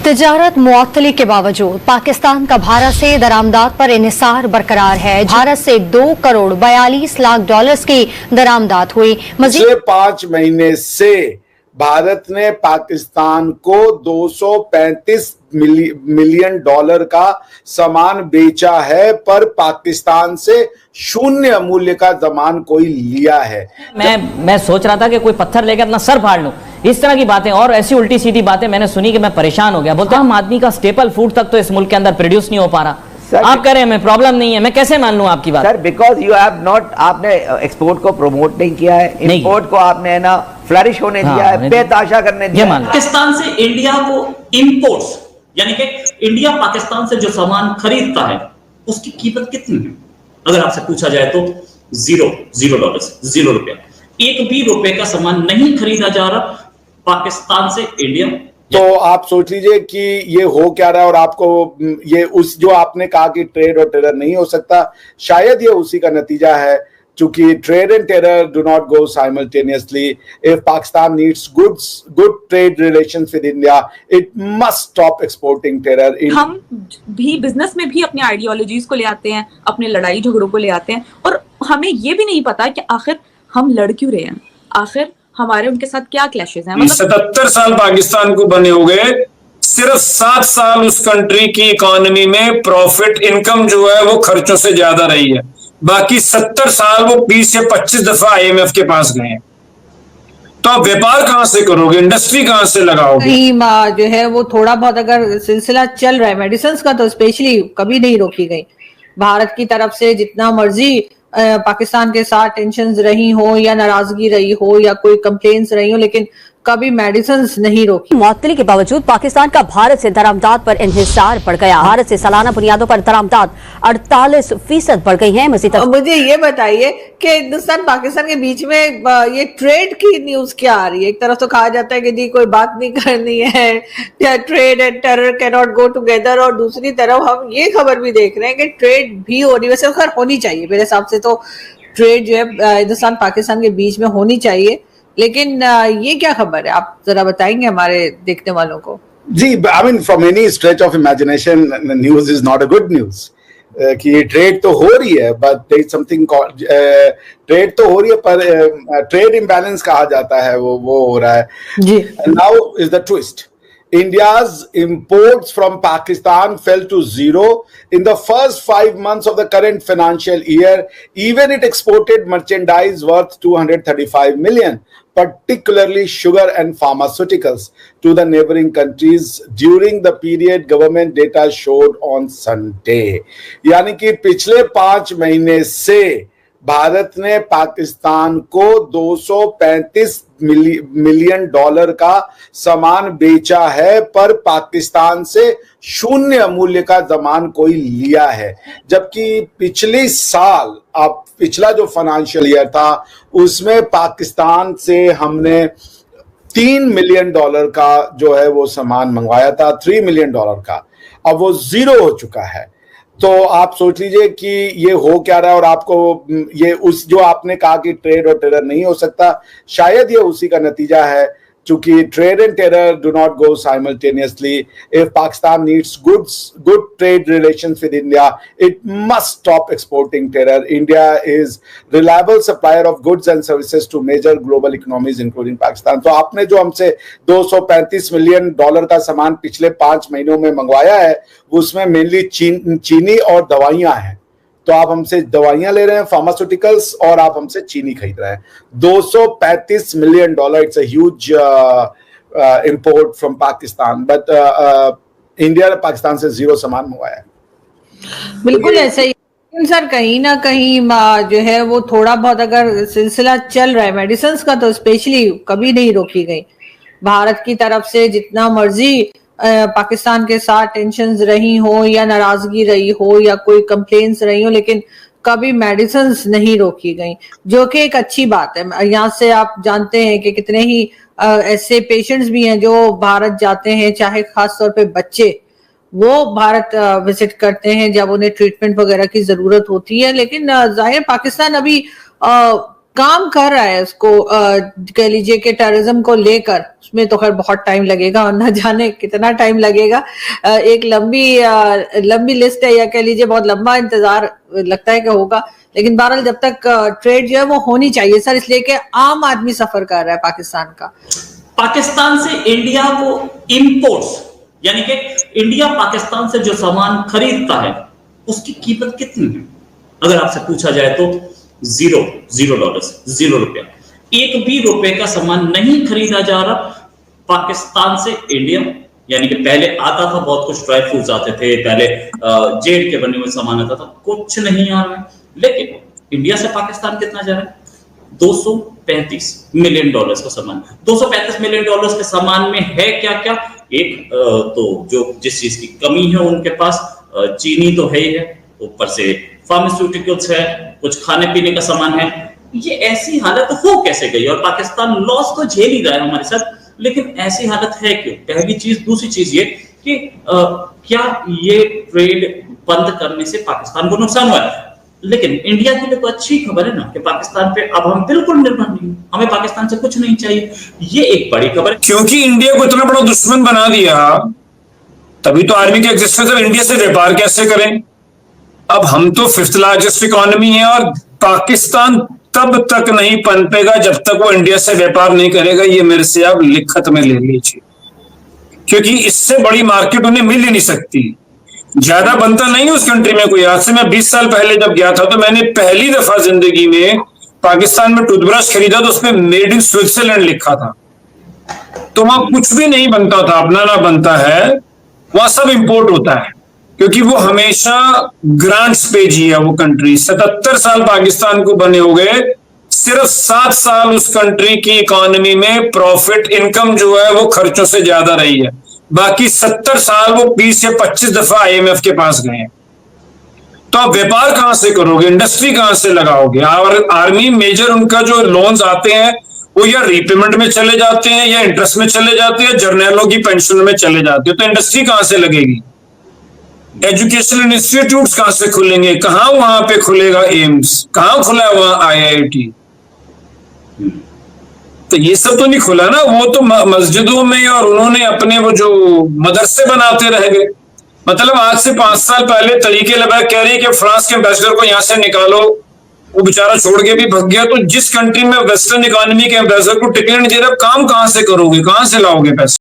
तिजारत मुअत्तली के बावजूद पाकिस्तान का भारत से दरामदात पर इन्हिसार बरकरार है। भारत से 2 करोड़ 42 लाख डॉलर्स की दरामदात हुई। पिछले 5 महीने से भारत ने पाकिस्तान को 235 मिलियन डॉलर का सामान बेचा है, पर पाकिस्तान से शून्य मूल्य का सामान कोई लिया है। मैं सोच रहा था कि कोई पत्थर लेके अपना सर फाड़ लूं। इस तरह की बातें और ऐसी उल्टी सीधी बातें मैंने सुनी कि मैं परेशान हो गया। बोलते हैं हम आदमी का स्टेपल फूड तक तो इस मुल्क के अंदर प्रोड्यूस नहीं हो पा रहा। आप कह रहे हैं मैं प्रॉब्लम नहीं है, मैं कैसे मान लूं आपकी बात? Sir because you have not, आपने एक्सपोर्ट को प्रमोट नहीं किया है, इंपोर्ट को आपने ना फ्लरिश होने दिया है, बेताशा करने दिया है। पाकिस्तान से इंडिया को इंपोर्ट्स यानी कि इंडिया पाकिस्तान से जो सामान खरीदता है उसकी कीमत कितनी है? अगर आपसे पूछा जाए तो $0 0 रुपया। एक भी रुपए का सामान नहीं खरीदा जा रहा पाकिस्तान से इंडिया। तो आप सोच लीजिए कि ये हो क्या रहा है, और आपको ये उस जो आपने कहा कि ट्रेड और टेरर नहीं हो सकता, शायद ये उसी का नतीजा है। चूंकि trade and terror do not go simultaneously. If Pakistan needs good trade relations with India, it must stop exporting terror. हम भी बिजनेस में भी अपनी आइडियोलॉजीज को ले आते हैं, अपने लड़ाई झगड़ों को ले आते हैं, और हमें ये भी नहीं पता कि आखिर हम लड़ क्यों रहे हैं, आखिर हमारे उनके साथ क्या क्लैशेस हैं। मतलब 77 साल पाकिस्तान को बने हो गए, सिर्फ 7 साल उस कंट्री की इकोनॉमी में प्रॉफिट इनकम जो है वो खर्चों से ज्यादा रही है। बाकी 70 साल वो 20 या 25 दफा IMF के पास गए हैं। तो आप व्यापार कहां से करोगे, इंडस्ट्री कहां से लगाओगे? जो है वो थोड़ा बहुत अगर सिलसिला चल रहा है मेडिसिन का, तो स्पेशली कभी नहीं रोकी गई। भारत की तरफ से जितना मर्जी पाकिस्तान के साथ टेंशन्स रही हो या नाराजगी रही हो या कोई कंप्लेंट्स रही हो, लेकिन कभी मेडिसिन नहीं रोकी। मुअत्तली के बावजूद पाकिस्तान का भारत से दरामदात पर इन्हिसार बढ़ गया। भारत से सालाना बुनियादों पर दरामदात 48% बढ़ गई है। मजीद मुझे ये बताइए कि हिंदुस्तान पाकिस्तान के बीच में ये ट्रेड की न्यूज क्या आ रही है? एक तरफ तो कहा जाता है कि जी कोई बात नहीं करनी है, trade and terror can not go together, और दूसरी तरफ हम ये खबर भी देख रहे हैं कि ट्रेड भी हो रही है। वैसे खैर होनी चाहिए, मेरे हिसाब से तो ट्रेड जो है हिंदुस्तान पाकिस्तान के बीच में होनी चाहिए, लेकिन ये क्या खबर है, आप जरा बताएंगे हमारे देखने वालों को? जी, I mean from any stretch of imagination news is not a good news. कि ये ट्रेड तो हो रही है, but there is something trade तो हो रही है, पर ट्रेड इम्बैलेंस कहा जाता है वो हो रहा है जी। Now is the twist. India's imports from Pakistan fell to 0 in the first 5 months of the current financial year. Even it exported merchandise worth 235 million, particularly sugar and pharmaceuticals, to the neighboring countries during the period government data showed on Sunday. यानी कि पिछले 5 महीने से भारत ने पाकिस्तान को 235 million dollar का सामान बेचा है, पर पाकिस्तान से शून्य मूल्य का सामान कोई लिया है। जबकि पिछले साल, अब पिछला जो फाइनेंशियल ईयर था उसमें पाकिस्तान से हमने 3 मिलियन डॉलर का जो है वो सामान मंगवाया था, 3 मिलियन डॉलर का। अब वो 0 हो चुका है। तो आप सोच लीजिए कि ये हो क्या रहा है, और आपको ये उस जो आपने कहा कि ट्रेड और टेरर नहीं हो सकता, शायद ये उसी का नतीजा है। चूंकि trade and terror do not go simultaneously. If Pakistan needs good trade relations with India, it must stop exporting terror. India is reliable supplier of goods and services to major global economies including Pakistan. तो आपने जो हमसे 235 million dollar का सामान पिछले 5 महीनों में मंगवाया है, उसमें मेनली चीनी और दवाइयां हैं। तो आप हमसे दवाइयां ले रहे हैं, फार्मास्यूटिकल्स, और आप हमसे चीनी खरीद रहे हैं। 235 million dollar, it's a huge import from Pakistan, but India ने पाकिस्तान से 0 सामान मंगवाया है। बिल्कुल ऐसा ही सर, कहीं ना कहीं जो है वो थोड़ा बहुत अगर सिलसिला चल रहा है मेडिसिन का, तो स्पेशली कभी नहीं रोकी गई। भारत की तरफ से जितना मर्जी पाकिस्तान के साथ टेंशन्स रही हो या नाराजगी रही हो या कोई कंप्लेंट्स रही हो, लेकिन कभी मेडिसिन नहीं रोकी गई, जो कि एक अच्छी बात है। यहाँ से आप जानते हैं कि कितने ही ऐसे पेशेंट्स भी हैं जो भारत जाते हैं, चाहे खास तौर पे बच्चे, वो भारत विजिट करते हैं जब उन्हें ट्रीटमेंट वगैरह की जरूरत होती है। लेकिन जाहिर पाकिस्तान अभी काम कर रहा है उसको कह लीजिए कि टेररिज्म को लेकर, उसमें तो खैर बहुत टाइम लगेगा और न जाने कितना टाइम लगेगा। एक लंबी लिस्ट है, या कह लीजिए बहुत लंबा इंतजार लगता है कि होगा, लेकिन बहरहाल जब तक ट्रेड जो है वो होनी चाहिए सर, इसलिए कि आम आदमी सफर कर रहा है पाकिस्तान का। पाकिस्तान से इंडिया को इंपोर्ट्स, यानी कि इंडिया पाकिस्तान से जो सामान खरीदता है उसकी कीमत कितनी है? अगर आपसे पूछा जाए तो $0, ₹0। एक भी रुपए का सामान नहीं खरीदा जा रहा पाकिस्तान से इंडिया। यानी कि पहले आता था बहुत कुछ, ड्राई फ्रूट्स आते थे, पहले जेड के बने हुए सामान आता था, कुछ नहीं आ रहा है। लेकिन इंडिया से पाकिस्तान कितना जा रहा है? $235 मिलियन का सामान। $235 मिलियन के सामान में है क्या क्या? एक तो जो जिस चीज की कमी है उनके पास, चीनी तो है ही है, ऊपर से फार्मास्यूटिकल्स है, कुछ खाने पीने का सामान है। ये ऐसी हालत हो कैसे गई? और पाकिस्तान लॉस तो झेल ही रहा है हमारे साथ, लेकिन ऐसी हालत है क्यों? पहली चीज। दूसरी चीज ये कि क्या ये ट्रेड बंद करने से पाकिस्तान को नुकसान हुआ है? लेकिन इंडिया के लिए तो अच्छी खबर है ना कि पाकिस्तान पे अब हम बिल्कुल निर्भर नहीं, हमें पाकिस्तान से कुछ नहीं चाहिए। ये एक बड़ी खबर है, क्योंकि इंडिया को इतना बड़ा दुश्मन बना दिया, तभी तो आर्मी के एग्जिस्टेंस है। इंडिया से व्यापार कैसे करें? अब हम तो 5th लार्जेस्ट इकोनॉमी है, और पाकिस्तान तब तक नहीं पनपेगा जब तक वो इंडिया से व्यापार नहीं करेगा। ये मेरे से आप लिखत में ले लीजिए, क्योंकि इससे बड़ी मार्केट उन्हें मिल ही नहीं सकती। ज्यादा बनता नहीं उस कंट्री में कोई। आज से मैं 20 साल पहले जब गया था तो मैंने पहली दफा जिंदगी में पाकिस्तान में टूथब्रश खरीदा तो उसमें मेड इन स्विट्जरलैंड लिखा था। तो वहां कुछ भी नहीं बनता था, अपना ना बनता है, वहां सब इंपोर्ट होता है, क्योंकि वो हमेशा ग्रांट्स पे जी है वो कंट्री। 77 साल पाकिस्तान को बने हो गए, सिर्फ 7 साल उस कंट्री की इकोनॉमी में प्रॉफिट इनकम जो है वो खर्चों से ज्यादा रही है। बाकी 70 साल वो 20 या 25 दफा IMF के पास गए हैं। तो आप व्यापार कहां से करोगे? इंडस्ट्री कहां से लगाओगे? और आर्मी मेजर उनका जो लोन्स आते हैं वो या रीपेमेंट में चले जाते हैं, या इंटरेस्ट में चले जाते हैं, जर्नैलों की पेंशन में चले जाते हैं। तो इंडस्ट्री कहां से लगेगी? एजुकेशनल इंस्टीट्यूट्स कहां से खुलेंगे? कहां वहां पे खुलेगा एम्स? कहां खुला है वहां IIT? तो ये सब तो नहीं खुला ना। वो तो मस्जिदों में, और उन्होंने अपने वो जो मदरसे बनाते रह गए। मतलब आज से 5 साल पहले तरीके लगा कह रही कि फ्रांस के एम्बेसडर को यहां से निकालो, वो बेचारा छोड़ के भी भाग गया। तो जिस कंट्री में वेस्टर्न इकोनॉमी के एम्बेसडर को टिकट नहीं दे रहा, काम कहां से करोगे? कहां से लाओगे पैसे?